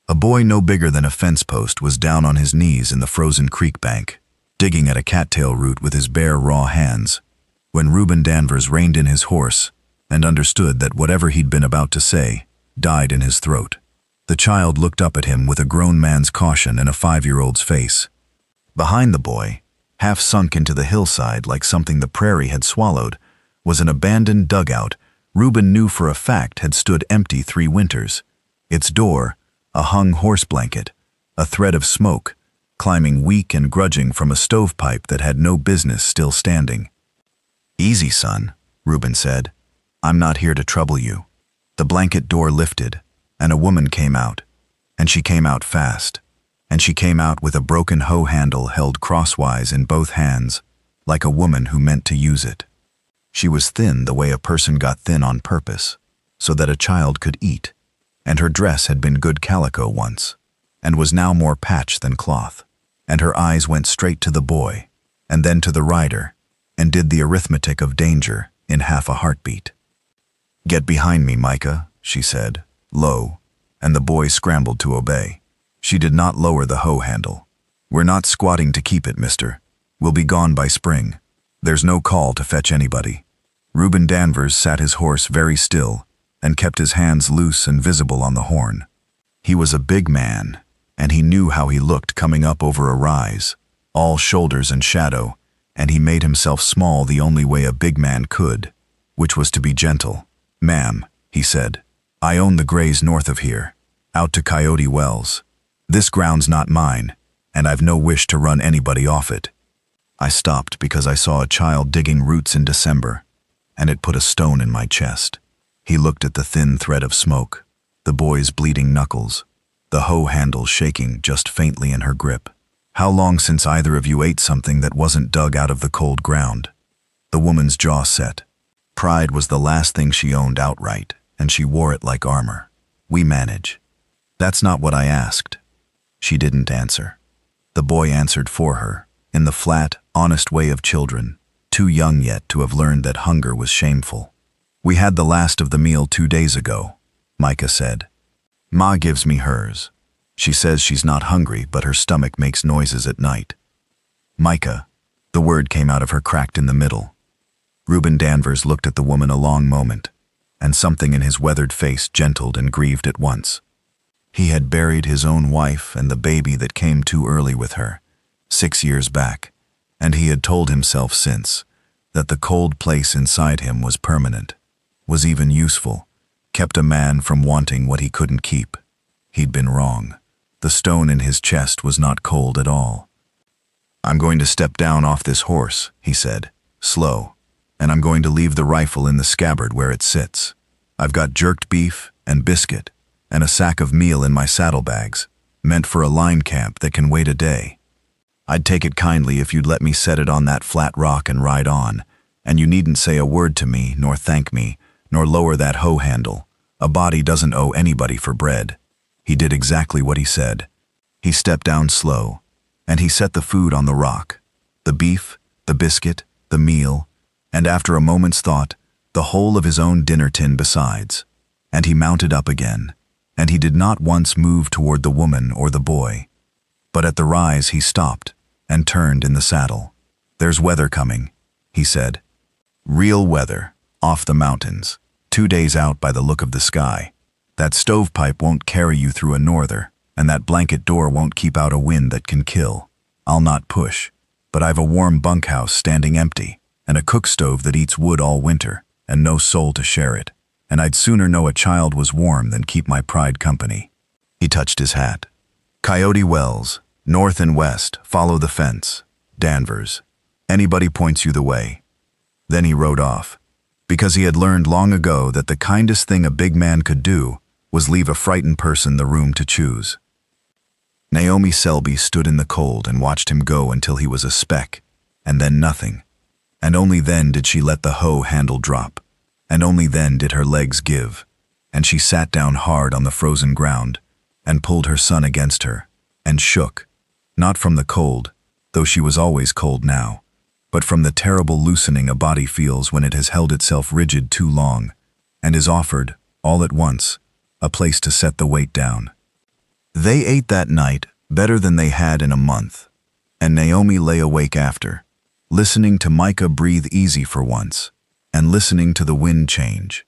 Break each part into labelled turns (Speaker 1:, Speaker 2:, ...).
Speaker 1: A boy no bigger than a fence post was down on his knees in the frozen creek bank, digging at a cattail root with his bare, raw hands, when Reuben Danvers reined in his horse and understood that whatever he'd been about to say died in his throat. The child looked up at him with a grown man's caution in a 5-year-old's face. Behind the boy, half sunk into the hillside like something the prairie had swallowed, was an abandoned dugout Reuben knew for a fact had stood empty 3 winters. Its door, a hung horse blanket, a thread of smoke, climbing weak and grudging from a stovepipe that had no business still standing. "Easy, son," Reuben said. "I'm not here to trouble you." The blanket door lifted, and a woman came out, and she came out fast, and she came out with a broken hoe handle held crosswise in both hands, like a woman who meant to use it. She was thin the way a person got thin on purpose, so that a child could eat, and her dress had been good calico once, and was now more patch than cloth, and her eyes went straight to the boy, and then to the rider, and did the arithmetic of danger in half a heartbeat. "Get behind me, Micah," she said, low, and the boy scrambled to obey. She did not lower the hoe handle. "We're not squatting to keep it, mister. We'll be gone by spring. There's no call to fetch anybody." Reuben Danvers sat his horse very still and kept his hands loose and visible on the horn. He was a big man, and he knew how he looked coming up over a rise, all shoulders and shadow, and he made himself small the only way a big man could, which was to be gentle. "Ma'am," he said, "I own the grays north of here, out to Coyote Wells. This ground's not mine, and I've no wish to run anybody off it." I stopped because I saw a child digging roots in December, and it put a stone in my chest. He looked at the thin thread of smoke, the boy's bleeding knuckles, the hoe handle shaking just faintly in her grip. "How long since either of you ate something that wasn't dug out of the cold ground?" The woman's jaw set. Pride was the last thing she owned outright, and she wore it like armor. "We manage." "That's not what I asked." She didn't answer. The boy answered for her, in the flat, honest way of children, too young yet to have learned that hunger was shameful. "We had the last of the meal 2 days ago," Micah said. "Ma gives me hers. She says she's not hungry, but her stomach makes noises at night." "Micah," the word came out of her cracked in the middle. Reuben Danvers looked at the woman a long moment, and something in his weathered face gentled and grieved at once. He had buried his own wife and the baby that came too early with her, 6 years back, and he had told himself since that the cold place inside him was permanent, was even useful, kept a man from wanting what he couldn't keep. He'd been wrong. The stone in his chest was not cold at all. "I'm going to step down off this horse," he said, slow, "and I'm going to leave the rifle in the scabbard where it sits. I've got jerked beef and biscuit and a sack of meal in my saddlebags, meant for a line camp that can wait a day. I'd take it kindly if you'd let me set it on that flat rock and ride on, and you needn't say a word to me, nor thank me, nor lower that hoe handle. A body doesn't owe anybody for bread." He did exactly what he said. He stepped down slow, and he set the food on the rock, the beef, the biscuit, the meal, and after a moment's thought, the whole of his own dinner tin besides. And he mounted up again, and he did not once move toward the woman or the boy. But at the rise he stopped and turned in the saddle. "There's weather coming," he said. "Real weather, off the mountains, 2 days out by the look of the sky. That stovepipe won't carry you through a norther, and that blanket door won't keep out a wind that can kill. I'll not push, but I've a warm bunkhouse standing empty, and a cook stove that eats wood all winter, and no soul to share it, and I'd sooner know a child was warm than keep my pride company." He touched his hat. "Coyote Wells, north and west, follow the fence. Danvers. Anybody points you the way." Then he rode off, because he had learned long ago that the kindest thing a big man could do was leave a frightened person the room to choose. Naomi Selby stood in the cold and watched him go until he was a speck, and then nothing. And only then did she let the hoe handle drop, and only then did her legs give, and she sat down hard on the frozen ground, and pulled her son against her, and shook, not from the cold, though she was always cold now, but from the terrible loosening a body feels when it has held itself rigid too long, and is offered, all at once, a place to set the weight down. They ate that night better than they had in a month, and Naomi lay awake after, listening to Micah breathe easy for once, and listening to the wind change.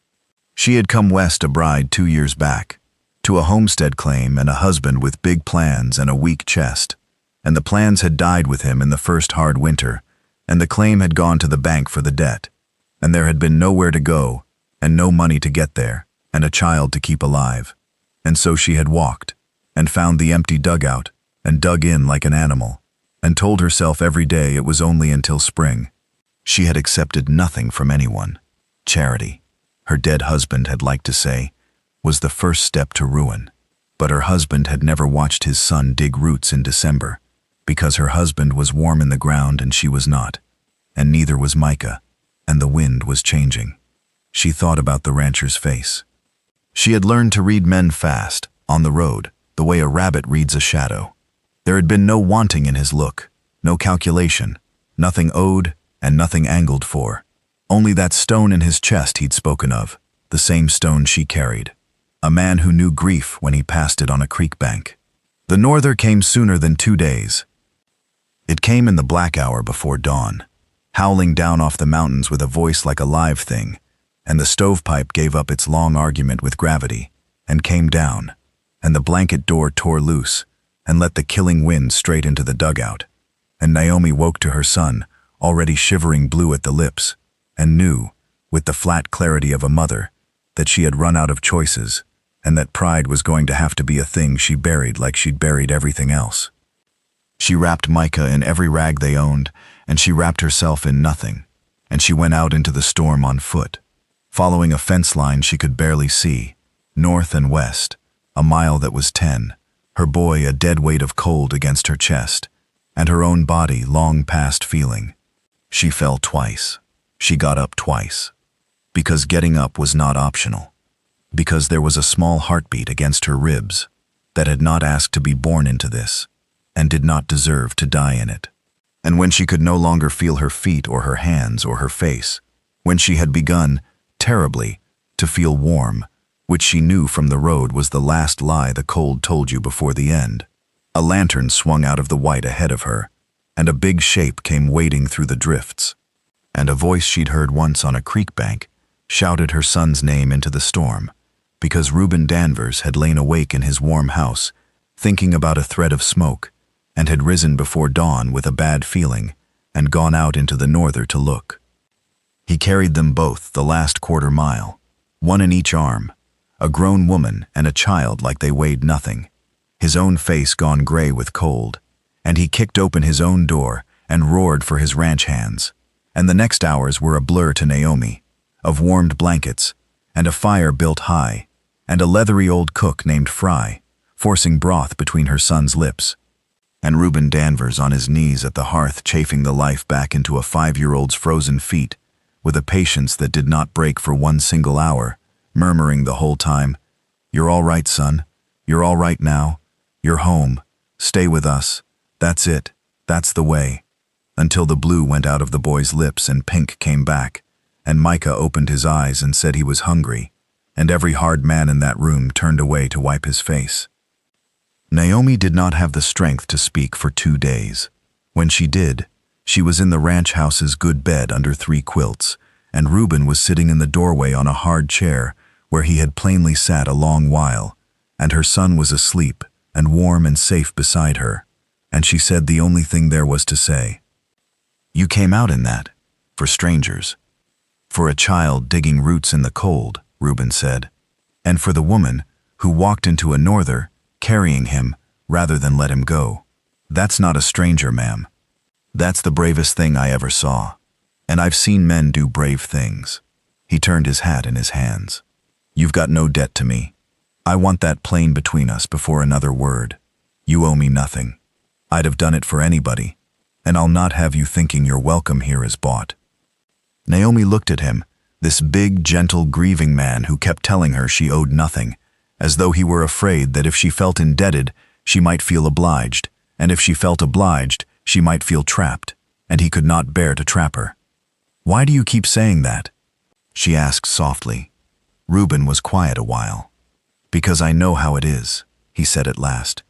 Speaker 1: She had come west a bride 2 years back, to a homestead claim and a husband with big plans and a weak chest, and the plans had died with him in the first hard winter, and the claim had gone to the bank for the debt, and there had been nowhere to go, and no money to get there, and a child to keep alive. And so she had walked, and found the empty dugout, and dug in like an animal, and told herself every day it was only until spring. She had accepted nothing from anyone. Charity, her dead husband had liked to say, was the first step to ruin. But her husband had never watched his son dig roots in December, because her husband was warm in the ground and she was not, and neither was Micah, and the wind was changing. She thought about the rancher's face. She had learned to read men fast, on the road, the way a rabbit reads a shadow. There had been no wanting in his look, no calculation, nothing owed and nothing angled for. Only that stone in his chest he'd spoken of, the same stone she carried. A man who knew grief when he passed it on a creek bank. The norther came sooner than 2 days. It came in the black hour before dawn, howling down off the mountains with a voice like a live thing, and the stovepipe gave up its long argument with gravity, and came down, and the blanket door tore loose, and let the killing wind straight into the dugout, and Naomi woke to her son, already shivering blue at the lips, and knew, with the flat clarity of a mother, that she had run out of choices, and that pride was going to have to be a thing she buried like she'd buried everything else. She wrapped Micah in every rag they owned, and she wrapped herself in nothing, and she went out into the storm on foot, following a fence line she could barely see, north and west, a mile that was 10, her boy a dead weight of cold against her chest, and her own body long past feeling. She fell twice. She got up twice. Because getting up was not optional. Because there was a small heartbeat against her ribs that had not asked to be born into this, and did not deserve to die in it. And when she could no longer feel her feet or her hands or her face, when she had begun, terribly, to feel warm, which she knew from the road was the last lie the cold told you before the end, a lantern swung out of the white ahead of her, and a big shape came wading through the drifts, and a voice she'd heard once on a creek bank shouted her son's name into the storm, because Reuben Danvers had lain awake in his warm house, thinking about a thread of smoke, and had risen before dawn with a bad feeling, and gone out into the norther to look. He carried them both the last quarter mile, one in each arm, a grown woman and a child like they weighed nothing, his own face gone gray with cold, and he kicked open his own door and roared for his ranch hands, and the next hours were a blur to Naomi, of warmed blankets, and a fire built high, and a leathery old cook named Fry, forcing broth between her son's lips, and Reuben Danvers on his knees at the hearth chafing the life back into a 5-year-old's frozen feet, with a patience that did not break for one single hour, murmuring the whole time, "You're all right, son. You're all right now. You're home. Stay with us. That's it. That's the way." Until the blue went out of the boy's lips and pink came back, and Micah opened his eyes and said he was hungry, and every hard man in that room turned away to wipe his face. Naomi did not have the strength to speak for 2 days. When she did, she was in the ranch house's good bed under 3 quilts, and Reuben was sitting in the doorway on a hard chair where he had plainly sat a long while, and her son was asleep and warm and safe beside her, and she said the only thing there was to say. "You came out in that, for strangers. For a child digging roots in the cold," Reuben said, "and for the woman who walked into a norther, carrying him rather than let him go. That's not a stranger, ma'am. That's the bravest thing I ever saw. And I've seen men do brave things." He turned his hat in his hands. "You've got no debt to me. I want that plain between us before another word. You owe me nothing. I'd have done it for anybody, and I'll not have you thinking your welcome here is bought." Naomi looked at him, this big, gentle, grieving man who kept telling her she owed nothing, as though he were afraid that if she felt indebted, she might feel obliged, and if she felt obliged, she might feel trapped, and he could not bear to trap her. "Why do you keep saying that?" she asked softly. Reuben was quiet a while. "Because I know how it is," he said at last.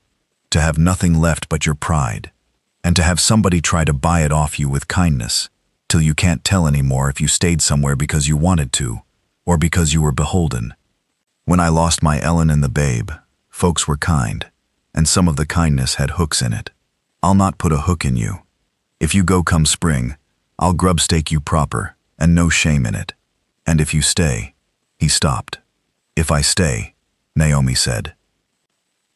Speaker 1: to have nothing left but your pride, and to have somebody try to buy it off you with kindness, till you can't tell anymore if you stayed somewhere because you wanted to, or because you were beholden. When I lost my Ellen and the babe, folks were kind, and some of the kindness had hooks in it. I'll not put a hook in you. If you go come spring, I'll grubstake you proper, and no shame in it. And if you stay, he stopped. If I stay, Naomi said.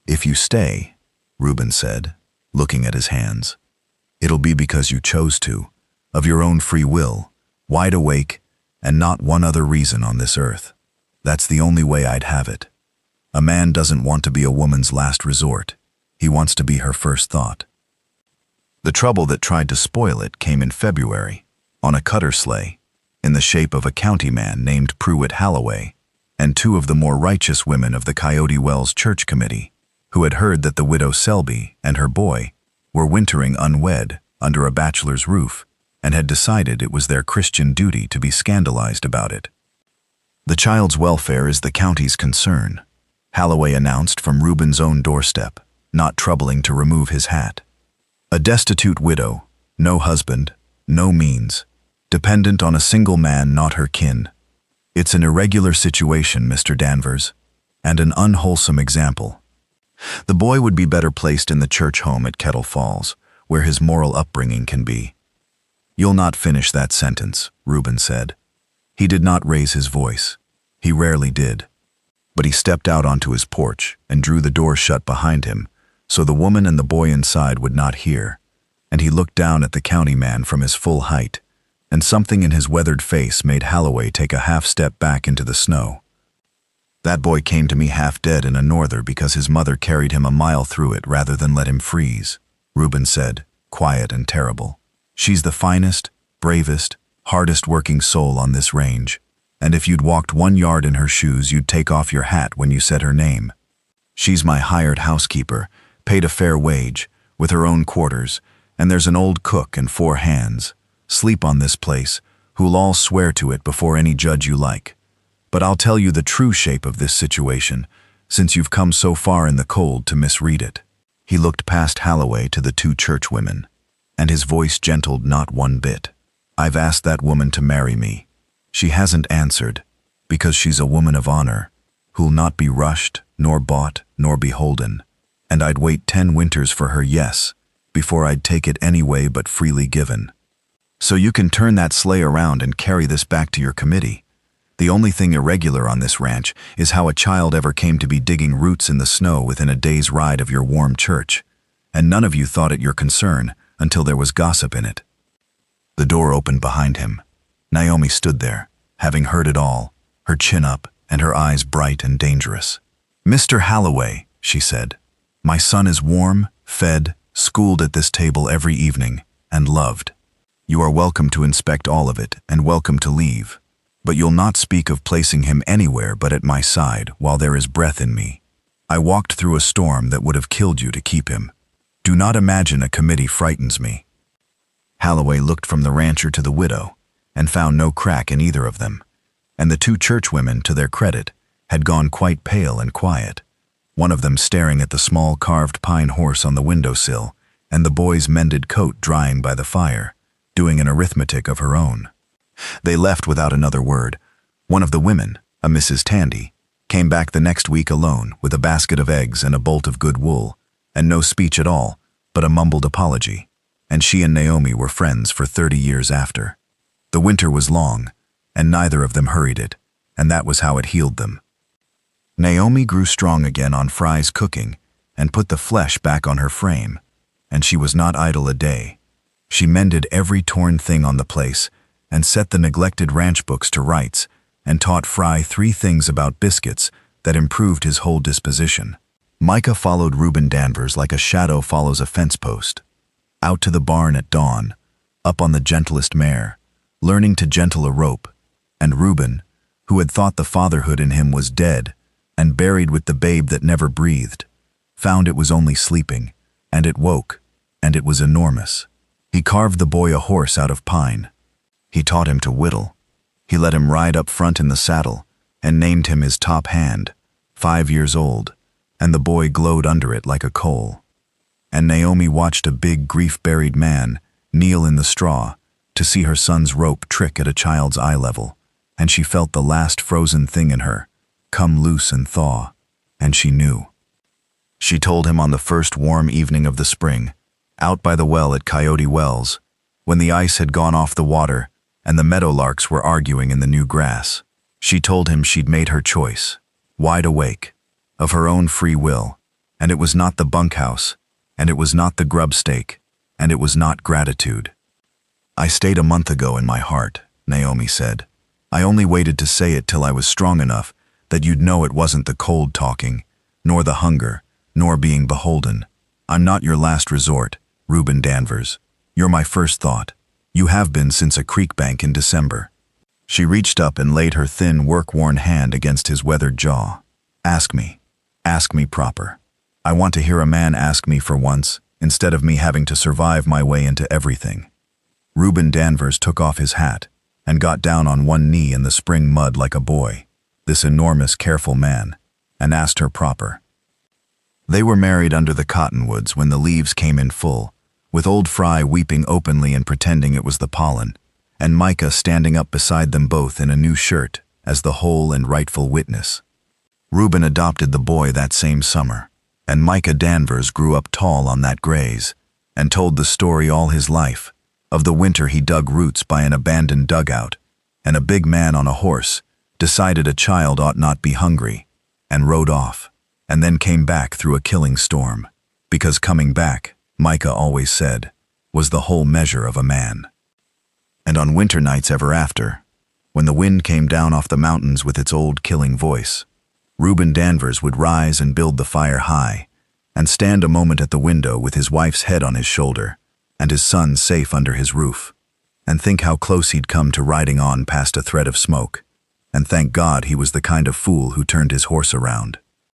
Speaker 1: If you stay, Reuben said, looking at his hands, it'll be because you chose to, of your own free will, wide awake, and not one other reason on this earth. That's the only way I'd have it. A man doesn't want to be a woman's last resort. He wants to be her first thought. The trouble that tried to spoil it came in February, on a cutter sleigh, in the shape of a county man named Pruitt Halloway, and two of the more righteous women of the Coyote Wells Church Committee, who had heard that the widow Selby and her boy were wintering unwed under a bachelor's roof, and had decided it was their Christian duty to be scandalized about it. The child's welfare is the county's concern, Halloway announced from Reuben's own doorstep, not troubling to remove his hat. A destitute widow, no husband, no means, dependent on a single man not her kin. It's an irregular situation, Mr. Danvers, and an unwholesome example. The boy would be better placed in the church home at Kettle Falls, where his moral upbringing can be. You'll not finish that sentence, Reuben said. He did not raise his voice. He rarely did. But he stepped out onto his porch and drew the door shut behind him, so the woman and the boy inside would not hear, and he looked down at the county man from his full height, and something in his weathered face made Halloway take a half step back into the snow. That boy came to me half dead in a norther because his mother carried him a mile through it rather than let him freeze, Reuben said, quiet and terrible. She's the finest, bravest, hardest working soul on this range, and if you'd walked 1 yard in her shoes, you'd take off your hat when you said her name. She's my hired housekeeper, paid a fair wage, with her own quarters, and there's an old cook and 4 hands, sleep on this place, who'll all swear to it before any judge you like. But I'll tell you the true shape of this situation, since you've come so far in the cold to misread it. He looked past Halloway to the 2 churchwomen, and his voice gentled not one bit. I've asked that woman to marry me. She hasn't answered, because she's a woman of honor, who'll not be rushed, nor bought, nor beholden. And I'd wait 10 winters for her yes, before I'd take it any way but freely given. So you can turn that sleigh around and carry this back to your committee. The only thing irregular on this ranch is how a child ever came to be digging roots in the snow within a day's ride of your warm church, and none of you thought it your concern until there was gossip in it. The door opened behind him. Naomi stood there, having heard it all, her chin up and her eyes bright and dangerous. Mr. Halloway, she said, my son is warm, fed, schooled at this table every evening, and loved. You are welcome to inspect all of it and welcome to leave, but you'll not speak of placing him anywhere but at my side while there is breath in me. I walked through a storm that would have killed you to keep him. Do not imagine a committee frightens me. Halloway looked from the rancher to the widow and found no crack in either of them, and the 2 churchwomen, to their credit, had gone quite pale and quiet, one of them staring at the small carved pine horse on the windowsill and the boy's mended coat drying by the fire, doing an arithmetic of her own. They left without another word. One of the women, a Mrs. Tandy, came back the next week alone with a basket of eggs and a bolt of good wool, and no speech at all, but a mumbled apology, and she and Naomi were friends for 30 years after. The winter was long, and neither of them hurried it, and that was how it healed them. Naomi grew strong again on Fry's cooking and put the flesh back on her frame, and she was not idle a day. She mended every torn thing on the place and set the neglected ranch books to rights and taught Fry 3 things about biscuits that improved his whole disposition. Micah followed Reuben Danvers like a shadow follows a fence post, out to the barn at dawn, up on the gentlest mare, learning to gentle a rope, and Reuben, who had thought the fatherhood in him was dead and buried with the babe that never breathed, found it was only sleeping, and it woke, and it was enormous. He carved the boy a horse out of pine. He taught him to whittle. He let him ride up front in the saddle and named him his top hand, 5 years old, and the boy glowed under it like a coal. and Naomi watched a big, grief-buried man kneel in the straw to see her son's rope trick at a child's eye level, and she felt the last frozen thing in her come loose and thaw, and she knew. She told him on the first warm evening of the spring, out by the well at Coyote Wells, when the ice had gone off the water and the meadowlarks were arguing in the new grass. She told him she'd made her choice, wide awake, of her own free will, and it was not the bunkhouse, and it was not the grub stake, and it was not gratitude. "I stayed a month ago in my heart," Naomi said. "I only waited to say it till I was strong enough that you'd know it wasn't the cold talking, nor the hunger, nor being beholden. I'm not your last resort, Reuben Danvers. You're my first thought. You have been since a creek bank in December." She reached up and laid her thin, work-worn hand against his weathered jaw. Ask me proper. I want to hear a man ask me for once, instead of me having to survive my way into everything." Reuben Danvers took off his hat and got down on one knee in the spring mud like a boy, this enormous, careful man, and asked her proper. They were married under the cottonwoods when the leaves came in full, with old Fry weeping openly and pretending it was the pollen, and Micah standing up beside them both in a new shirt as the whole and rightful witness. Reuben adopted the boy that same summer, and Micah Danvers grew up tall on that graze and told the story all his life of the winter he dug roots by an abandoned dugout, and a big man on a horse decided a child ought not be hungry and rode off, and then came back through a killing storm, because coming back, Micah always said, was the whole measure of a man. And on winter nights ever after, when the wind came down off the mountains with its old killing voice, Reuben Danvers would rise and build the fire high, and stand a moment at the window with his wife's head on his shoulder, and his son safe under his roof, and think how close he'd come to riding on past a thread of smoke, and thank God he was the kind of fool who turned his horse around.